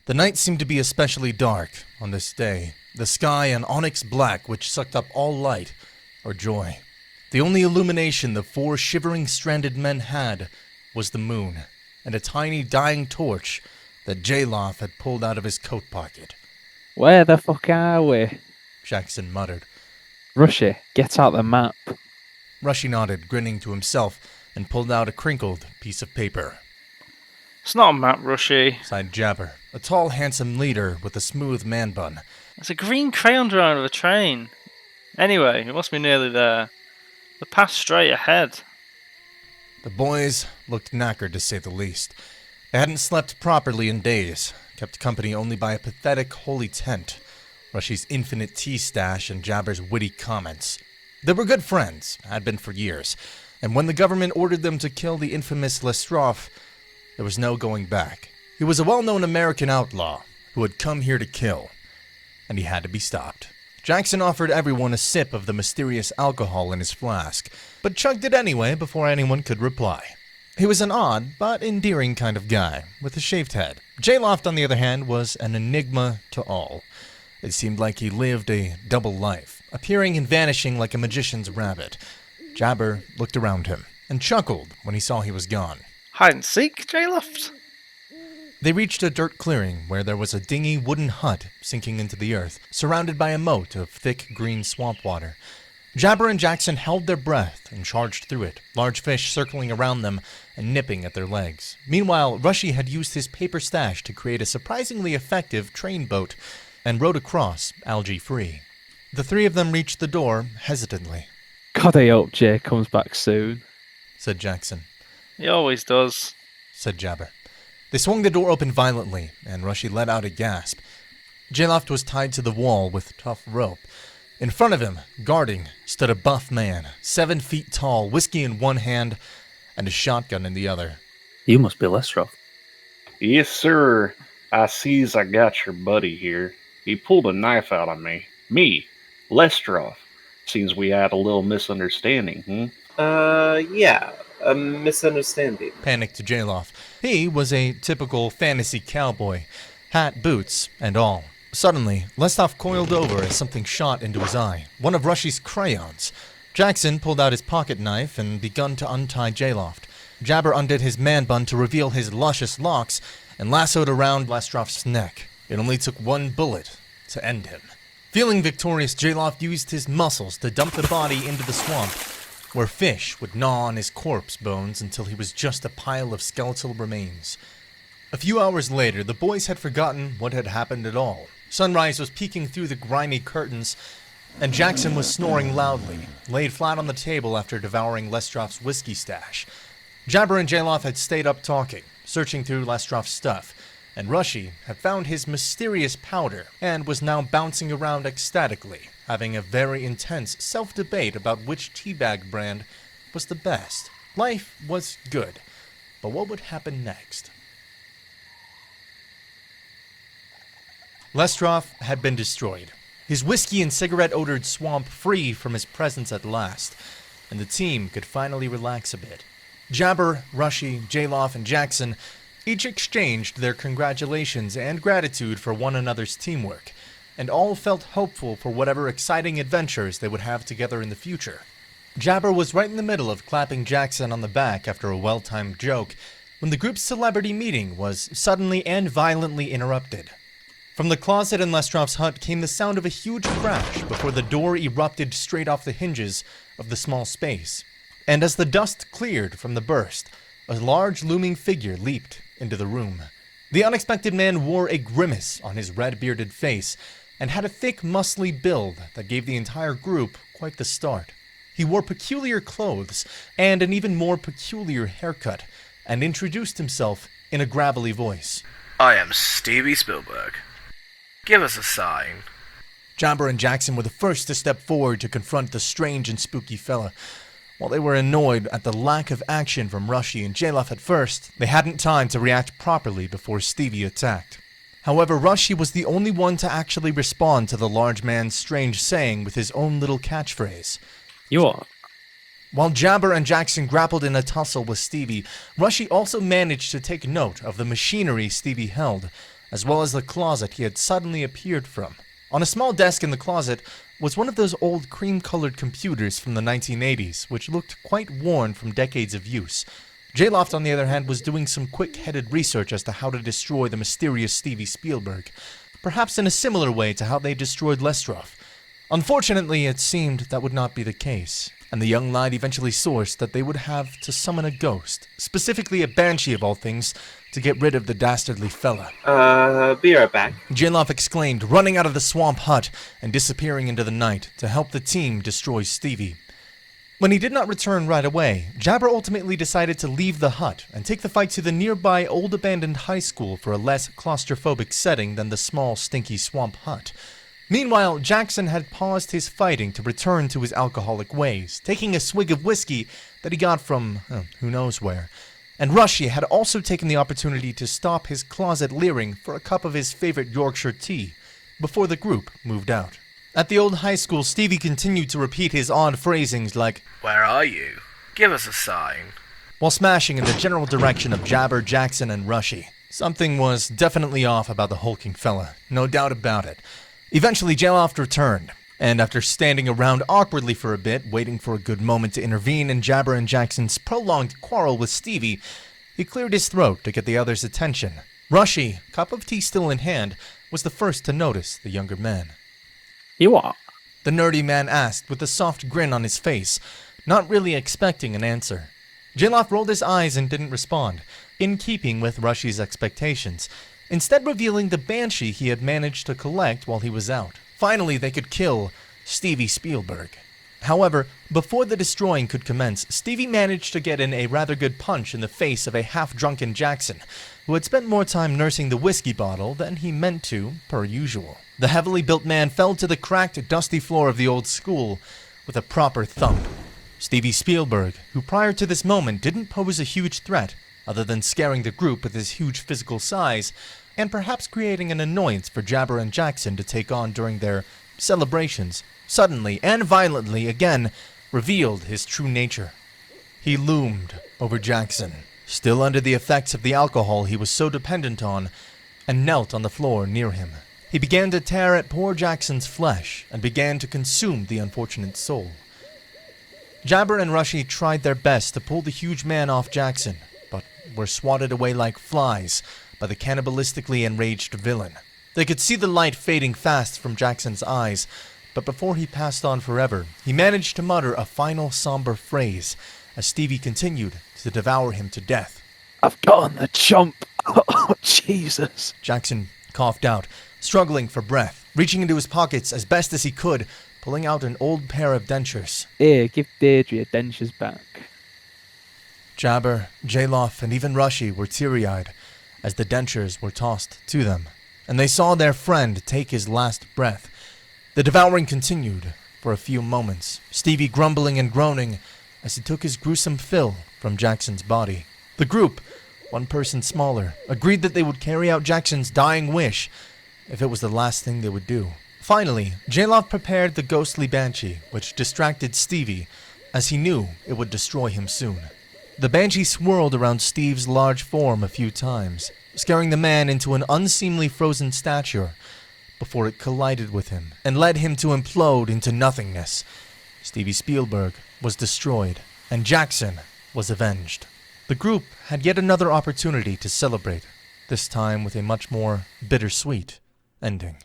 The night seemed to be especially dark on this day, the sky an onyx black which sucked up all light or joy. The only illumination the four shivering stranded men had was the moon, and a tiny dying torch that Jaloff had pulled out of his coat pocket. Where the fuck are we? Jackson muttered. Rushy, get out the map. Rushy nodded, grinning to himself, and pulled out a crinkled piece of paper. It's not a map, Rushy. Sighed Jabber, a tall, handsome leader with a smooth man bun. It's a green crayon drawing of a train. Anyway, it must be nearly there. The path straight ahead. The boys looked knackered, to say the least. They hadn't slept properly in days, kept company only by a pathetic holy tent, Rushy's infinite tea stash, and Jabber's witty comments. They were good friends, had been for years, and when the government ordered them to kill the infamous Lestroff, there was no going back. He was a well-known American outlaw who had come here to kill, and he had to be stopped. Jackson offered everyone a sip of the mysterious alcohol in his flask, but chugged it anyway before anyone could reply. He was an odd but endearing kind of guy, with a shaved head. Jaloft, on the other hand, was an enigma to all. It seemed like he lived a double life, appearing and vanishing like a magician's rabbit. Jabber looked around him, and chuckled when he saw he was gone. Hide and seek, Jaloft? They reached a dirt clearing where there was a dingy wooden hut sinking into the earth, surrounded by a moat of thick green swamp water. Jabber and Jackson held their breath and charged through it, large fish circling around them and nipping at their legs. Meanwhile, Rushy had used his paper stash to create a surprisingly effective train boat and rowed across, algae-free. The three of them reached the door hesitantly. God, I hope Jay comes back soon, said Jackson. He always does, said Jabber. They swung the door open violently, and Rushy let out a gasp. Jaloft was tied to the wall with tough rope. In front of him, guarding, stood a buff man, 7 feet tall, whiskey in one hand, and a shotgun in the other. You must be Lestroff. Yes, sir. I sees I got your buddy here. He pulled a knife out on me. Me, Lestroff. Seems we had a little misunderstanding, Yeah, a misunderstanding. Panicked Jaloff. He was a typical fantasy cowboy, hat, boots, and all. Suddenly, Lestroff coiled over as something shot into his eye, one of Rushy's crayons. Jackson pulled out his pocket knife and begun to untie Jaloft. Jabber undid his man bun to reveal his luscious locks and lassoed around Lestroff's neck. It only took one bullet to end him. Feeling victorious, Jaloft used his muscles to dump the body into the swamp, where fish would gnaw on his corpse bones until he was just a pile of skeletal remains. A few hours later, the boys had forgotten what had happened at all. Sunrise was peeking through the grimy curtains, and Jackson was snoring loudly, laid flat on the table after devouring Lestroff's whiskey stash. Jabber and Jaloff had stayed up talking, searching through Lestroff's stuff, and Rushy had found his mysterious powder and was now bouncing around ecstatically, having a very intense self-debate about which teabag brand was the best. Life was good, but what would happen next? Lestroff had been destroyed, his whiskey and cigarette-odored swamp free from his presence at last, and the team could finally relax a bit. Jabber, Rushy, Jaloff, and Jackson each exchanged their congratulations and gratitude for one another's teamwork, and all felt hopeful for whatever exciting adventures they would have together in the future. Jabber was right in the middle of clapping Jackson on the back after a well-timed joke when the group's celebrity meeting was suddenly and violently interrupted. From the closet in Lestroff's hut came the sound of a huge crash before the door erupted straight off the hinges of the small space. And as the dust cleared from the burst, a large looming figure leaped into the room. The unexpected man wore a grimace on his red-bearded face and had a thick, muscly build that gave the entire group quite the start. He wore peculiar clothes and an even more peculiar haircut, and introduced himself in a gravelly voice. I am Stevie Spielberg. Give us a sign. Jabber and Jackson were the first to step forward to confront the strange and spooky fella. While they were annoyed at the lack of action from Rushy and Jaloff at first, they hadn't time to react properly before Stevie attacked. However, Rushy was the only one to actually respond to the large man's strange saying with his own little catchphrase. You are. While Jabber and Jackson grappled in a tussle with Stevie, Rushy also managed to take note of the machinery Stevie held, as well as the closet he had suddenly appeared from. On a small desk in the closet was one of those old cream-colored computers from the 1980s, which looked quite worn from decades of use. J-Loft, on the other hand, was doing some quick-headed research as to how to destroy the mysterious Stevie Spielberg, perhaps in a similar way to how they destroyed Lestrov. Unfortunately, it seemed that would not be the case, and the young lad eventually sourced that they would have to summon a ghost, specifically a banshee of all things, to get rid of the dastardly fella. Be right back. J-Loft exclaimed, running out of the swamp hut and disappearing into the night to help the team destroy Stevie. When he did not return right away, Jabber ultimately decided to leave the hut and take the fight to the nearby old abandoned high school for a less claustrophobic setting than the small stinky swamp hut. Meanwhile, Jackson had paused his fighting to return to his alcoholic ways, taking a swig of whiskey that he got from who knows where. And Rushy had also taken the opportunity to stop his closet leering for a cup of his favorite Yorkshire tea before the group moved out. At the old high school, Stevie continued to repeat his odd phrasings like, Where are you? Give us a sign. while smashing in the general direction of Jabber, Jackson, and Rushy. Something was definitely off about the hulking fella, no doubt about it. Eventually, J-Loft returned, and after standing around awkwardly for a bit, waiting for a good moment to intervene in Jabber and Jackson's prolonged quarrel with Stevie, he cleared his throat to get the others' attention. Rushy, cup of tea still in hand, was the first to notice the younger man. You what? The nerdy man asked with a soft grin on his face, not really expecting an answer. J-Loft rolled his eyes and didn't respond, in keeping with Rushy's expectations, instead revealing the banshee he had managed to collect while he was out. Finally, they could kill Stevie Spielberg. However, before the destroying could commence, Stevie managed to get in a rather good punch in the face of a half-drunken Jackson, who had spent more time nursing the whiskey bottle than he meant to, per usual. The heavily built man fell to the cracked, dusty floor of the old school with a proper thump. Stevie Spielberg, who prior to this moment didn't pose a huge threat, other than scaring the group with his huge physical size, and perhaps creating an annoyance for Jabber and Jackson to take on during their celebrations, suddenly and violently again revealed his true nature. He loomed over Jackson, still under the effects of the alcohol he was so dependent on, and knelt on the floor near him. He began to tear at poor Jackson's flesh and began to consume the unfortunate soul. Jabber and Rushy tried their best to pull the huge man off Jackson, but were swatted away like flies by the cannibalistically enraged villain. They could see the light fading fast from Jackson's eyes, but before he passed on forever, he managed to mutter a final somber phrase as Stevie continued to devour him to death. I've gotten the chomp. Oh, Jesus. Jackson coughed out, struggling for breath, reaching into his pockets as best as he could, pulling out an old pair of dentures. Here, give Deirdre her dentures back. Jabber, J-Loft, and even Rushy were teary-eyed as the dentures were tossed to them, and they saw their friend take his last breath. The devouring continued for a few moments, Stevie grumbling and groaning as he took his gruesome fill from Jackson's body. The group, one person smaller, agreed that they would carry out Jackson's dying wish if it was the last thing they would do. Finally, J-Loft prepared the ghostly banshee, which distracted Stevie, as he knew it would destroy him soon. The banshee swirled around Steve's large form a few times, scaring the man into an unseemly frozen stature before it collided with him and led him to implode into nothingness. Stevie Spielberg was destroyed, and Jackson was avenged. The group had yet another opportunity to celebrate, this time with a much more bittersweet ending.